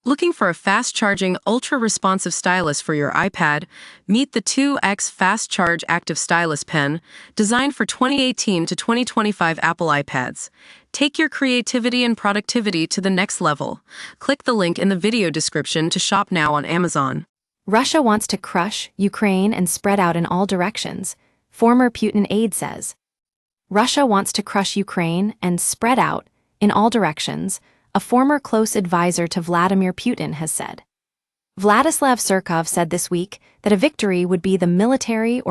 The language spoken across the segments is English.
Looking for a fast-charging, ultra-responsive stylus for your iPad? Meet the 2X Fast Charge Active Stylus Pen, designed for 2018 to 2025 Apple iPads. Take your creativity and productivity to the next level. Click the link in the video description to shop now on Amazon. Russia wants to crush Ukraine and spread out in all directions, former Putin aide says. Russia wants to crush Ukraine and spread out in all directions, a former close advisor to Vladimir Putin has said. Vladislav Surkov said this week that a victory would be the military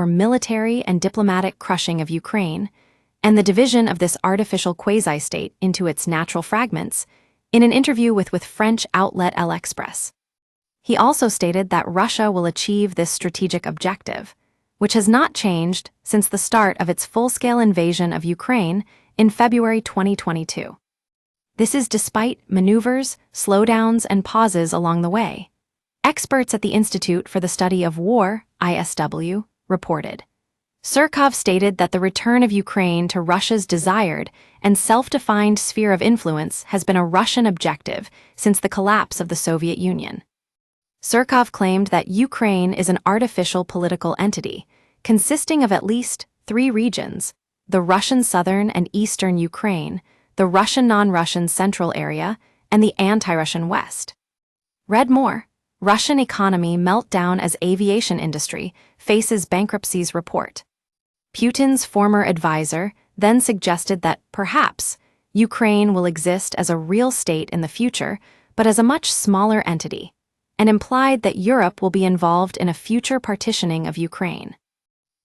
and diplomatic crushing of Ukraine and the division of this artificial quasi-state into its natural fragments in an interview with French outlet L'Express. He also stated that Russia will achieve this strategic objective, which has not changed since the start of its full-scale invasion of Ukraine in February 2022. This is despite maneuvers, slowdowns, and pauses along the way. Experts at the Institute for the Study of War, ISW, reported. Surkov stated that the return of Ukraine to Russia's desired and self-defined sphere of influence has been a Russian objective since the collapse of the Soviet Union. Surkov claimed that Ukraine is an artificial political entity, consisting of at least 3 regions: the Russian southern and eastern Ukraine, the Russian non-Russian central area, and the anti-Russian West. Read more. Russian economy meltdown as aviation industry faces bankruptcies report. Putin's former advisor then suggested that perhaps Ukraine will exist as a real state in the future, but as a much smaller entity, and implied that Europe will be involved in a future partitioning of Ukraine.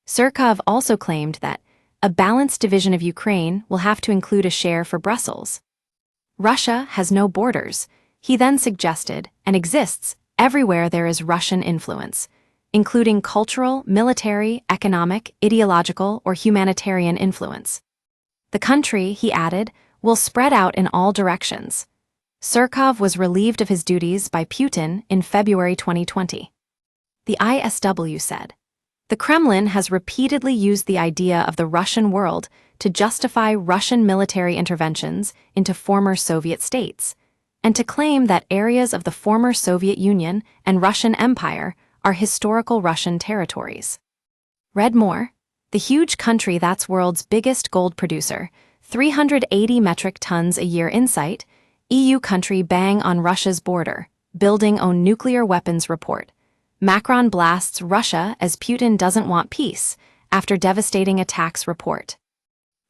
Surkov also claimed that a balanced division of Ukraine will have to include a share for Brussels. Russia has no borders, he then suggested, and exists everywhere there is Russian influence, including cultural, military, economic, ideological, or humanitarian influence. The country, he added, will spread out in all directions. Surkov was relieved of his duties by Putin in February 2020. The ISW said, "The Kremlin has repeatedly used the idea of the Russian world to justify Russian military interventions into former Soviet states, and to claim that areas of the former Soviet Union and Russian Empire are historical Russian territories." Read more. The huge country that's world's biggest gold producer, 380 metric tons a year insight, EU country bang on Russia's border, building own nuclear weapons report. Macron blasts Russia as Putin doesn't want peace after devastating attacks report.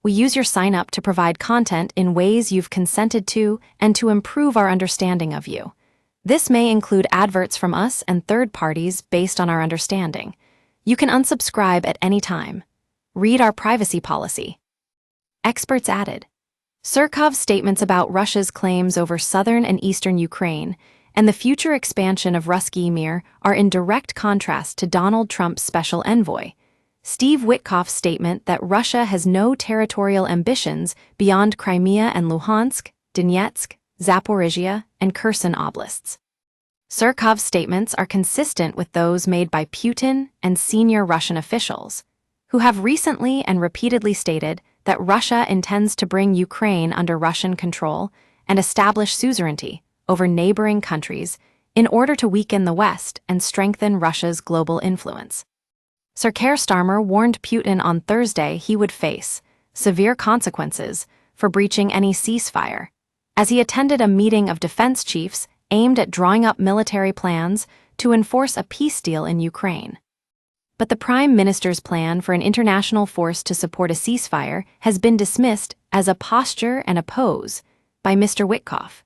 We use your sign-up to provide content in ways you've consented to and to improve our understanding of you. This may include adverts from us and third parties based on our understanding. You can unsubscribe at any time. Read our privacy policy. Experts added. Surkov's statements about Russia's claims over southern and eastern Ukraine and the future expansion of Ruski Mir are in direct contrast to Donald Trump's special envoy, Steve Witkoff's statement that Russia has no territorial ambitions beyond Crimea and Luhansk, Donetsk, Zaporizhia, and Kherson oblasts. Surkov's statements are consistent with those made by Putin and senior Russian officials, who have recently and repeatedly stated that Russia intends to bring Ukraine under Russian control and establish suzerainty over neighboring countries in order to weaken the West and strengthen Russia's global influence. Sir Keir Starmer warned Putin on Thursday he would face severe consequences for breaching any ceasefire, as he attended a meeting of defense chiefs aimed at drawing up military plans to enforce a peace deal in Ukraine. But the Prime Minister's plan for an international force to support a ceasefire has been dismissed as a posture and a pose by Mr. Witkoff.